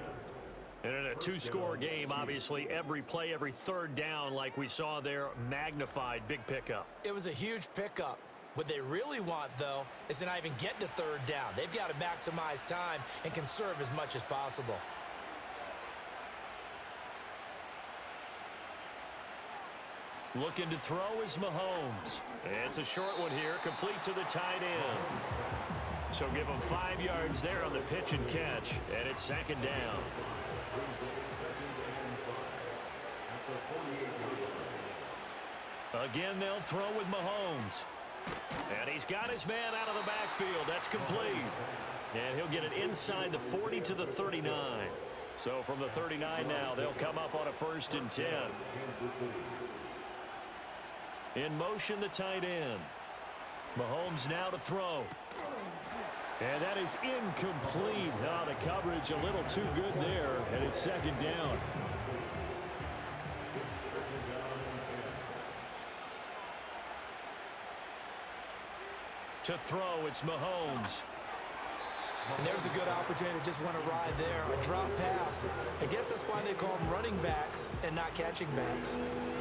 And in a 2-score game, obviously, every play, every 3rd down, like we saw there, magnified, big pickup. It was a huge pickup. What they really want, though, is to not even get to 3rd down. They've got to maximize time and conserve as much as possible. Looking to throw is Mahomes. It's a short one here, complete to the tight end. So give him 5 yards there on the pitch and catch, and it's 2nd down. Again, they'll throw with Mahomes. And he's got his man out of the backfield. That's complete. And he'll get it inside the 40 to the 39. So from the 39 now, they'll come up on a 1st and 10. In motion, the tight end. Mahomes now to throw. And that is incomplete. Oh, the coverage a little too good there, and it's 2nd down. To throw, it's Mahomes. And there's a good opportunity to just went awry there. A drop pass. I guess that's why they call them running backs and not catching backs.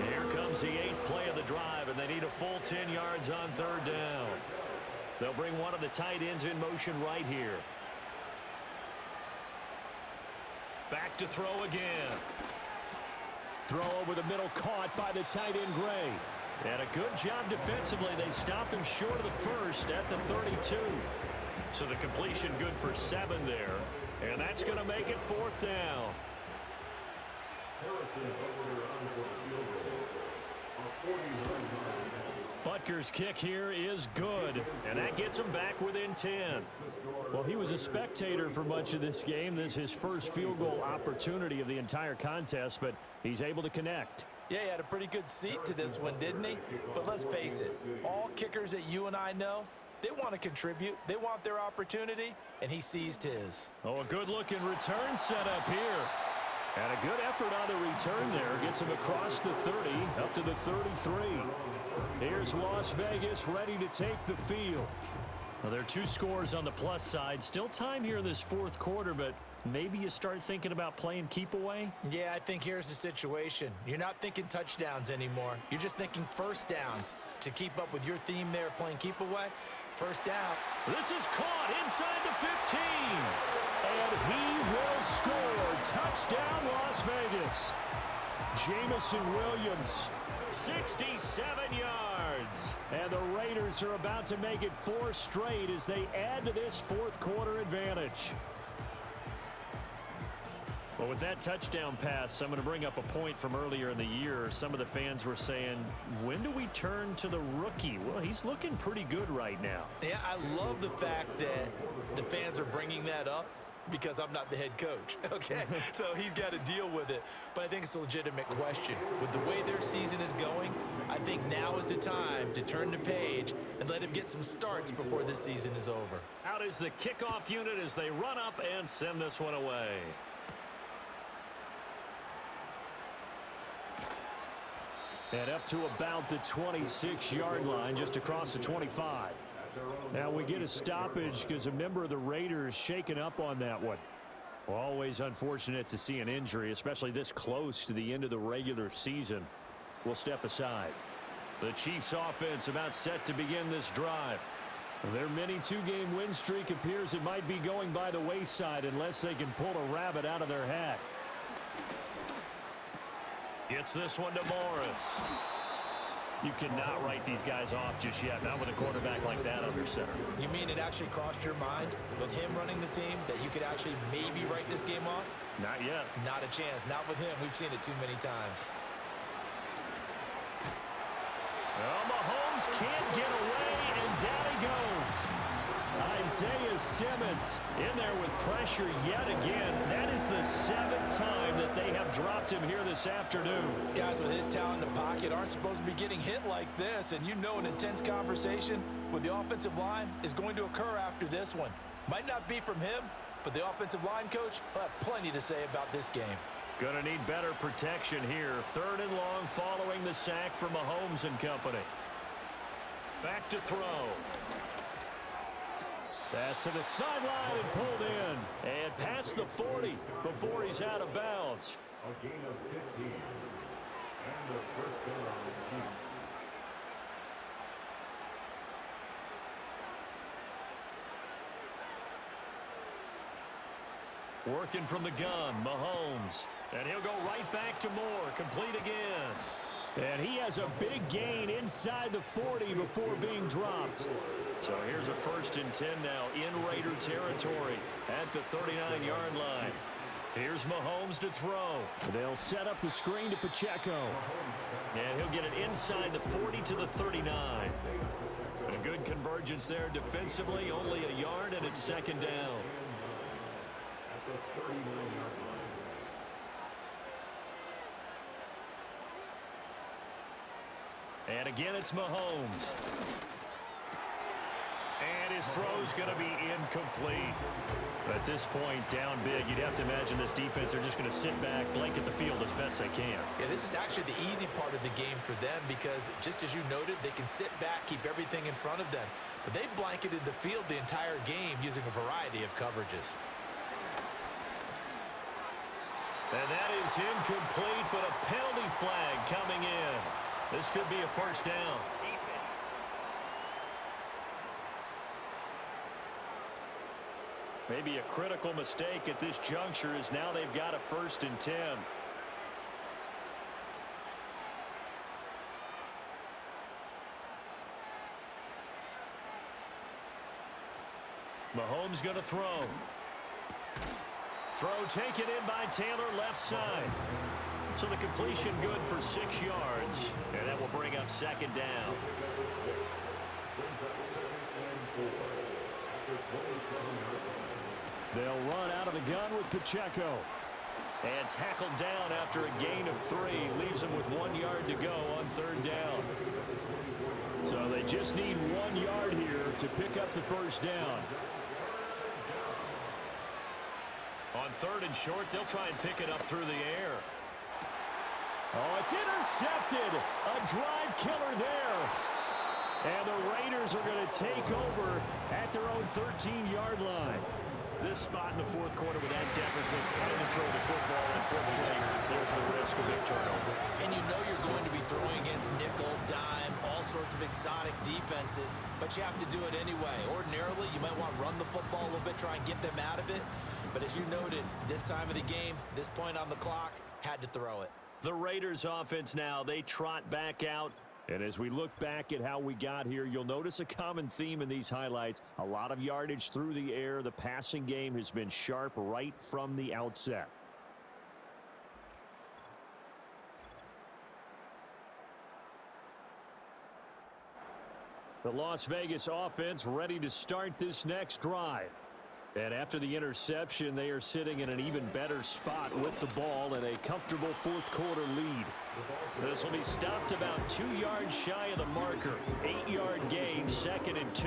Here comes the 8th play of the drive, and they need a full 10 yards on 3rd down. They'll bring one of the tight ends in motion right here. Back to throw again. Throw over the middle, caught by the tight end, Gray. And a good job defensively. They stopped him short of the 1st at the 32. So the completion good for 7 there. And that's going to make it 4th down. Butker's kick here is good, and that gets him back within 10. Well, he was a spectator for much of this game. This is his first field goal opportunity of the entire contest, but he's able to connect. Yeah, he had a pretty good seat to this one, didn't he? But let's face it, all kickers that you and I know, they want to contribute. They want their opportunity, and he seized his. Oh, a good-looking return setup here. And a good effort on the return there. Gets him across the 30, up to the 33. Here's Las Vegas ready to take the field. Well, there are 2 scores on the plus side. Still time here in this 4th quarter, but maybe you start thinking about playing keep away? Yeah, I think here's the situation. You're not thinking touchdowns anymore. You're just thinking 1st downs. To keep up with your theme there, playing keep away, 1st down. This is caught inside the 15. And he will score. Touchdown, Las Vegas. Jamison Williams. 67 yards. And the Raiders are about to make it 4 straight as they add to this 4th quarter advantage. Well, with that touchdown pass, I'm going to bring up a point from earlier in the year. Some of the fans were saying, when do we turn to the rookie? Well, he's looking pretty good right now. Yeah, I love the fact that the fans are bringing that up because I'm not the head coach, okay? So he's got to deal with it. But I think it's a legitimate question. With the way their season is going, I think now is the time to turn the page and let him get some starts before this season is over. Out is the kickoff unit as they run up and send this one away. And up to about the 26-yard line, just across the 25. Now we get a stoppage because a member of the Raiders shaken up on that one. Well, always unfortunate to see an injury, especially this close to the end of the regular season. We'll step aside. The Chiefs offense about set to begin this drive. Their mini 2-game win streak appears it might be going by the wayside unless they can pull a rabbit out of their hat. Gets this one to Morris. You cannot write these guys off just yet, not with a quarterback like that under center. You mean it actually crossed your mind with him running the team that you could actually maybe write this game off? Not yet. Not a chance. Not with him. We've seen it too many times. Well, Mahomes can't get away, and down he goes. Isaiah Simmons in there with pressure yet again. That is the 7th time that they have dropped him here this afternoon. Guys with his talent in the pocket aren't supposed to be getting hit like this, and you know an intense conversation with the offensive line is going to occur after this one. Might not be from him, but the offensive line coach will have plenty to say about this game. Gonna need better protection here. 3rd and long following the sack from Mahomes and company. Back to throw. Pass to the sideline and pulled in. And past the 40 before he's out of bounds. A gain of 15. And the first down, Chiefs. Working from the gun, Mahomes. And he'll go right back to Moore. Complete again. And he has a big gain inside the 40 before being dropped. So here's a 1st and 10 now in Raider territory at the 39-yard line. Here's Mahomes to throw. They'll set up the screen to Pacheco. And he'll get it inside the 40 to the 39. A good convergence there defensively, only a yard, and it's 2nd down. At the 39-yard line. And again, it's Mahomes. And his throw's going to be incomplete. At this point, down big, you'd have to imagine this defense are just going to sit back, blanket the field as best they can. Yeah, this is actually the easy part of the game for them because, just as you noted, they can sit back, keep everything in front of them. But they've blanketed the field the entire game using a variety of coverages. And that is incomplete, but a penalty flag coming in. This could be a 1st down. Maybe a critical mistake at this juncture is now they've got a 1st and 10. Mahomes going to throw. Throw taken in by Taylor left side. So the completion good for 6 yards. And that will bring up 2nd down. They'll run out of the gun with Pacheco. And tackled down after a gain of 3. Leaves him with 1 yard to go on 3rd down. So they just need 1 yard here to pick up the 1st down. On 3rd and short, they'll try and pick it up through the air. Oh, it's intercepted. A drive killer there. And the Raiders are going to take over at their own 13-yard line. This spot in the 4th quarter with that deficit, having to throw the football, unfortunately, there's the risk of big turnover. And you know you're going to be throwing against nickel, dime, all sorts of exotic defenses, but you have to do it anyway. Ordinarily, you might want to run the football a little bit, try and get them out of it. But as you noted, this time of the game, this point on the clock, had to throw it. The Raiders offense now, they trot back out. And as we look back at how we got here, you'll notice a common theme in these highlights. A lot of yardage through the air. The passing game has been sharp right from the outset. The Las Vegas offense ready to start this next drive. And after the interception, they are sitting in an even better spot with the ball and a comfortable 4th quarter lead. This will be stopped about 2 yards shy of the marker. 8-yard gain, 2nd and 2.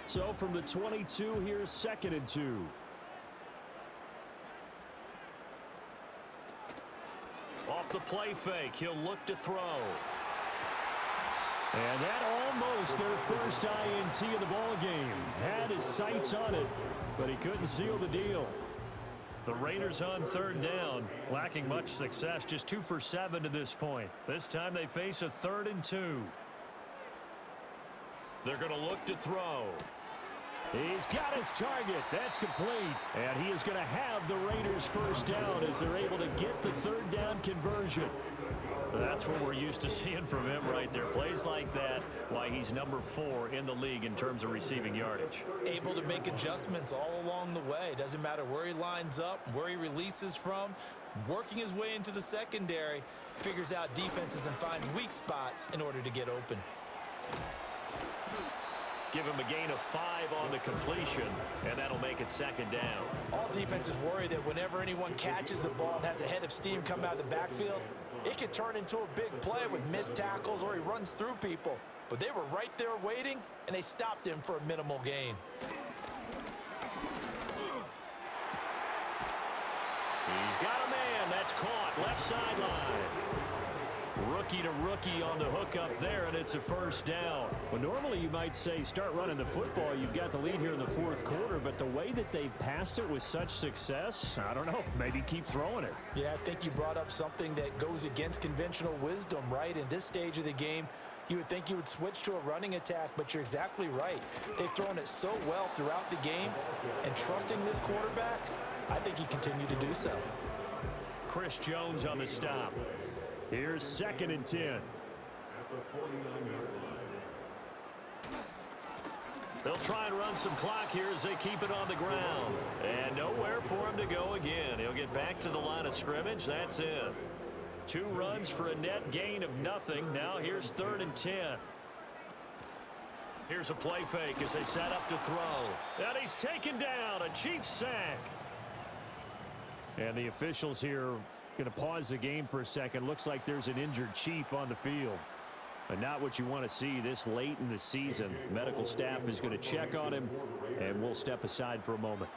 So from the 22, here's 2nd and 2. Off the play fake, he'll look to throw. And that almost their first INT of the ball game. Had his sights on it, but he couldn't seal the deal. The Raiders on 3rd down, lacking much success, just 2 for 7 to this point. This time they face a 3rd and 2. They're going to look to throw. He's got his target. That's complete. And he is going to have the Raiders first down as they're able to get the third down conversion. That's what we're used to seeing from him right there. Plays like that, why he's number 4 in the league in terms of receiving yardage. Able to make adjustments all along the way. Doesn't matter where he lines up, where he releases from. Working his way into the secondary, figures out defenses and finds weak spots in order to get open. Give him a gain of 5 on the completion, and that'll make it second down. All defenses worry that whenever anyone catches the ball and has a head of steam come out of the backfield, it could turn into a big play with missed tackles or he runs through people. But they were right there waiting, and they stopped him for a minimal gain. He's got a man. That's caught. Left sideline. Rookie to rookie on the hook up there, and it's a first down. Well, normally you might say start running the football. You've got the lead here in the fourth quarter, but the way that they've passed it with such success, I don't know, maybe keep throwing it. Yeah, I think you brought up something that goes against conventional wisdom, right? In this stage of the game, you would think you would switch to a running attack, but you're exactly right. They've thrown it so well throughout the game, and trusting this quarterback, I think he continued to do so. Chris Jones on the stop. Here's 2nd and 10. They'll try and run some clock here as they keep it on the ground. And nowhere for him to go again. He'll get back to the line of scrimmage. That's it. 2 runs for a net gain of nothing. Now here's 3rd and 10. Here's a play fake as they set up to throw. And he's taken down. A Chiefs sack. And the officials here going to pause the game for a second. Looks like there's an injured Chief on the field. But not what you want to see this late in the season. Medical staff is going to check on him, and we'll step aside for a moment.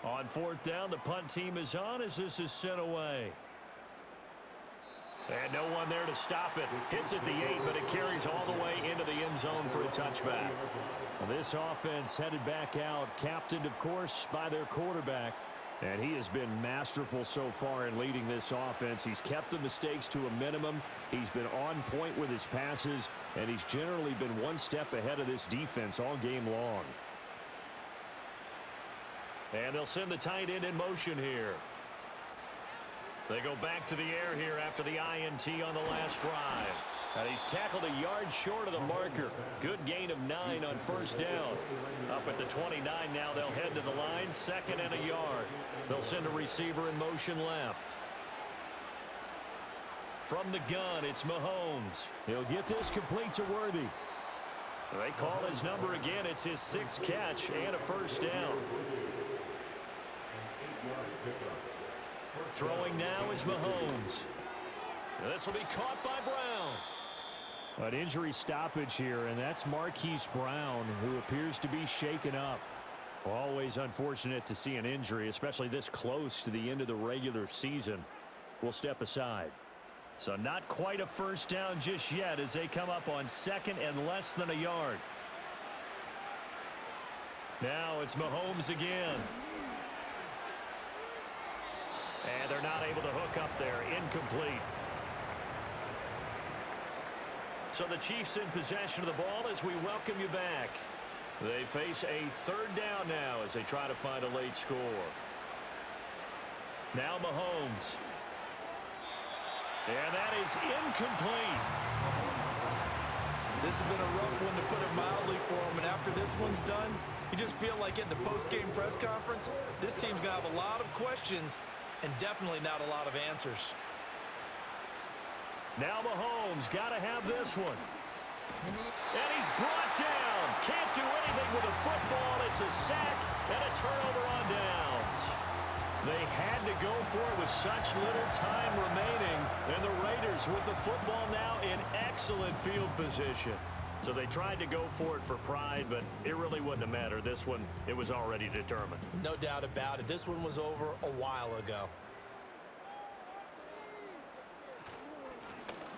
On 4th down, the punt team is on as this is sent away. And no one there to stop it. Hits at the 8, but it carries all the way into the end zone for a touchback. Well, this offense headed back out, captained, of course, by their quarterback. And he has been masterful so far in leading this offense. He's kept the mistakes to a minimum. He's been on point with his passes, and he's generally been one step ahead of this defense all game long. And they'll send the tight end in motion here. They go back to the air here after the INT on the last drive. And he's tackled a yard short of the marker. Good gain of 9 on 1st down. Up at the 29 now, they'll head to the line, 2nd and a yard. They'll send a receiver in motion left. From the gun, it's Mahomes. He'll get this complete to Worthy. They call his number again. It's his 6th catch and a first down. Throwing now is Mahomes. This will be caught by Brown. An injury stoppage here, and that's Marquise Brown, who appears to be shaken up. Always unfortunate to see an injury, especially this close to the end of the regular season. We'll step aside. So not quite a first down just yet as they come up on 2nd and less than a yard. Now it's Mahomes again. And they're not able to hook up there. Incomplete. So the Chiefs in possession of the ball as we welcome you back. They face a 3rd down now as they try to find a late score. Now Mahomes. And that is incomplete. This has been a rough one, to put it mildly, for him. And after this one's done, you just feel like at the post-game press conference, this team's going to have a lot of questions and definitely not a lot of answers. Now Mahomes got to have this one. And he's brought down. Can't do anything with the football. It's a sack and a turnover on downs. They had to go for it with such little time remaining. And the Raiders with the football now in excellent field position. So they tried to go for it for pride, but it really wouldn't have mattered. This one, it was already determined. No doubt about it. This one was over a while ago.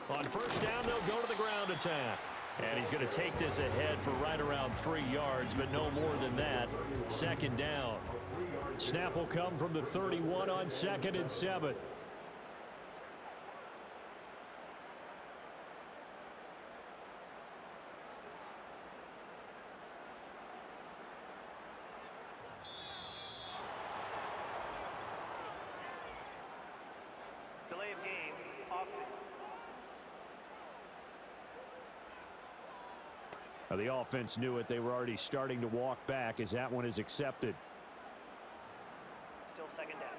On 1st down, they'll go to the ground attack. And he's going to take this ahead for right around 3 yards, but no more than that. 2nd down. Snap will come from the 31 on 2nd and 7. The offense knew it. They were already starting to walk back as that one is accepted. Still second down.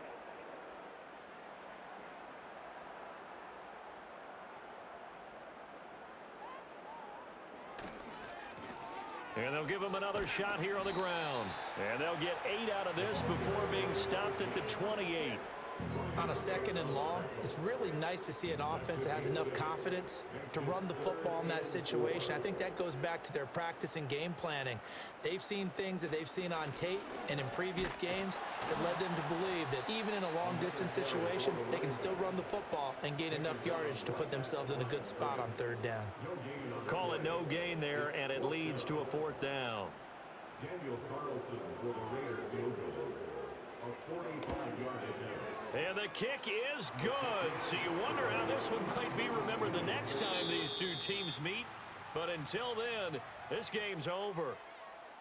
And they'll give him another shot here on the ground. And they'll get 8 out of this before being stopped at the 28. On a second and long, it's really nice to see an offense that has enough confidence to run the football in that situation. I think that goes back to their practice and game planning. They've seen things that they've seen on tape and in previous games that led them to believe that even in a long-distance situation, they can still run the football and gain enough yardage to put themselves in a good spot on third down. Call it no gain there, and it leads to a 4th down. Daniel Carlson for the Raiders field goal. A 45-yard attempt. And the kick is good. So you wonder how this one might be remembered the next time these two teams meet. But until then, this game's over.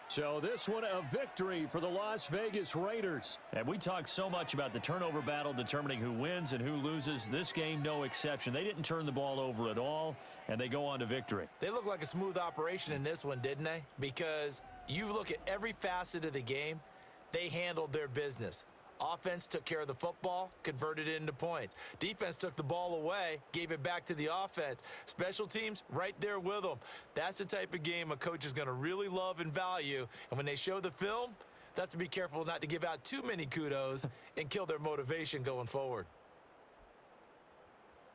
So this one a victory for the Las Vegas Raiders. And we talked so much about the turnover battle determining who wins and who loses. This game, no exception. They didn't turn the ball over at all, and they go on to victory. They look like a smooth operation in this one, didn't they? Because you look at every facet of the game, they handled their business. Offense took care of the football, converted it into points. Defense took the ball away, gave it back to the offense. Special teams, right there with them. That's the type of game a coach is going to really love and value. And when they show the film, they have to be careful not to give out too many kudos and kill their motivation going forward.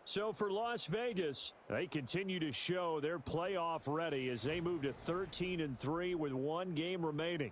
So for Las Vegas, they continue to show they're playoff ready as they move to 13-3 with one game remaining.